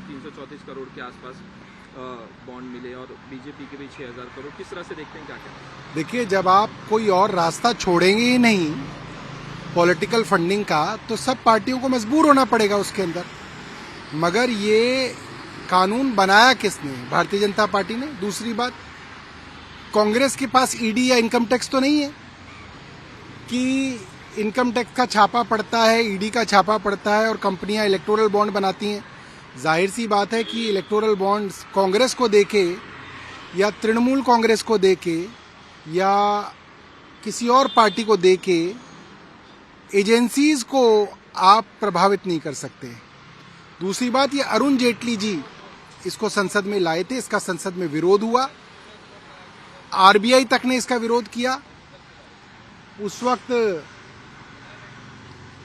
334 करोड़ के आसपास बॉन्ड मिले और बीजेपी के भी 6000 करोड़, किस तरह से देखते हैं, क्या कहते हैं? देखिए, जब आप कोई और रास्ता छोड़ेंगे ही नहीं पॉलिटिकल फंडिंग का, तो सब पार्टियों को मजबूर होना पड़ेगा उसके अंदर। मगर ये कानून बनाया किसने? भारतीय जनता पार्टी ने। दूसरी बात, कांग्रेस के पास ईडी या इनकम टैक्स तो नहीं है कि इनकम टैक्स का छापा पड़ता है, ईडी का छापा पड़ता है और कंपनियां इलेक्टोरल बॉन्ड बनाती हैं। जाहिर सी बात है कि इलेक्टोरल बॉन्ड्स कांग्रेस को देके या तृणमूल कांग्रेस को देके या किसी और पार्टी को देके एजेंसीज को आप प्रभावित नहीं कर सकते। दूसरी बात, ये अरुण जेटली जी इसको संसद में लाए थे, इसका संसद में विरोध हुआ, आरबीआई तक ने इसका विरोध किया। उस वक्त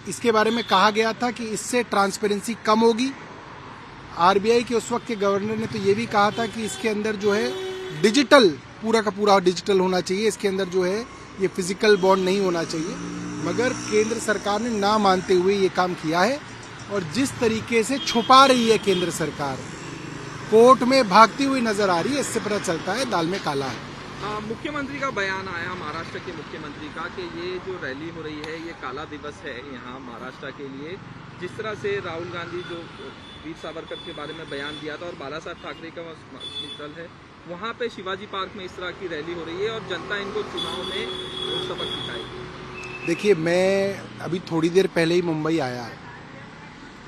इसके बारे में कहा गया था कि इससे ट्रांसपेरेंसी कम होगी। आरबीआई के उस वक्त के गवर्नर ने तो ये भी कहा था कि इसके अंदर जो है डिजिटल, पूरा का पूरा डिजिटल होना चाहिए, इसके अंदर जो है ये फिजिकल बॉन्ड नहीं होना चाहिए। मगर केंद्र सरकार ने ना मानते हुए ये काम किया है और जिस तरीके से छुपा रही है केंद्र सरकार, कोर्ट में भागती हुई नजर आ रही है, इससे पता चलता है दाल में काला है। मुख्यमंत्री का बयान आया, महाराष्ट्र के मुख्यमंत्री का, कि ये जो रैली हो रही है ये काला दिवस है यहाँ महाराष्ट्र के लिए। जिस तरह से राहुल गांधी जो वीर सावरकर के बारे में बयान दिया था और बाला साहब ठाकरे का स्थल है, वहाँ पे शिवाजी पार्क में इस तरह की रैली हो रही है और जनता इनको चुनाव में सबक सिखाएगी। देखिए, मैं अभी थोड़ी देर पहले ही मुंबई आया,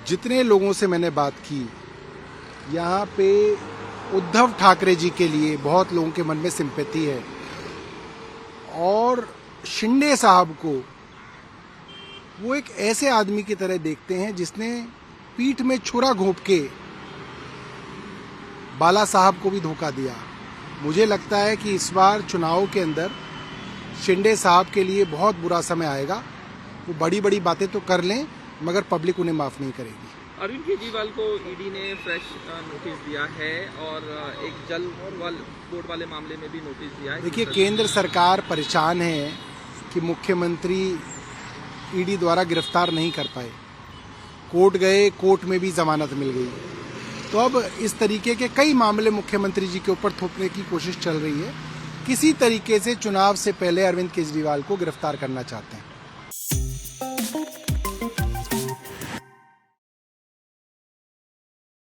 जितने लोगों से मैंने बात की, यहाँ पे उद्धव ठाकरे जी के लिए बहुत लोगों के मन में सिंपैथी है और शिंदे साहब को वो एक ऐसे आदमी की तरह देखते हैं जिसने पीठ में छुरा घोंप के बाला साहब को भी धोखा दिया। मुझे लगता है कि इस बार चुनाव के अंदर शिंदे साहब के लिए बहुत बुरा समय आएगा। वो बड़ी बड़ी बातें तो कर लें मगर पब्लिक उन्हें माफ नहीं करेगी। अरविंद केजरीवाल को ईडी ने फ्रेश नोटिस दिया है और एक जल बोर्ड वाले मामले में भी नोटिस दिया है। देखिए, केंद्र सरकार परेशान है कि मुख्यमंत्री ईडी द्वारा गिरफ्तार नहीं कर पाए। कोर्ट गए, कोर्ट में भी जमानत मिल गई, तो अब इस तरीके के कई मामले मुख्यमंत्री जी के ऊपर थोपने की कोशिश चल रही है। किसी तरीके से चुनाव से पहले अरविंद केजरीवाल को गिरफ्तार करना चाहते हैं।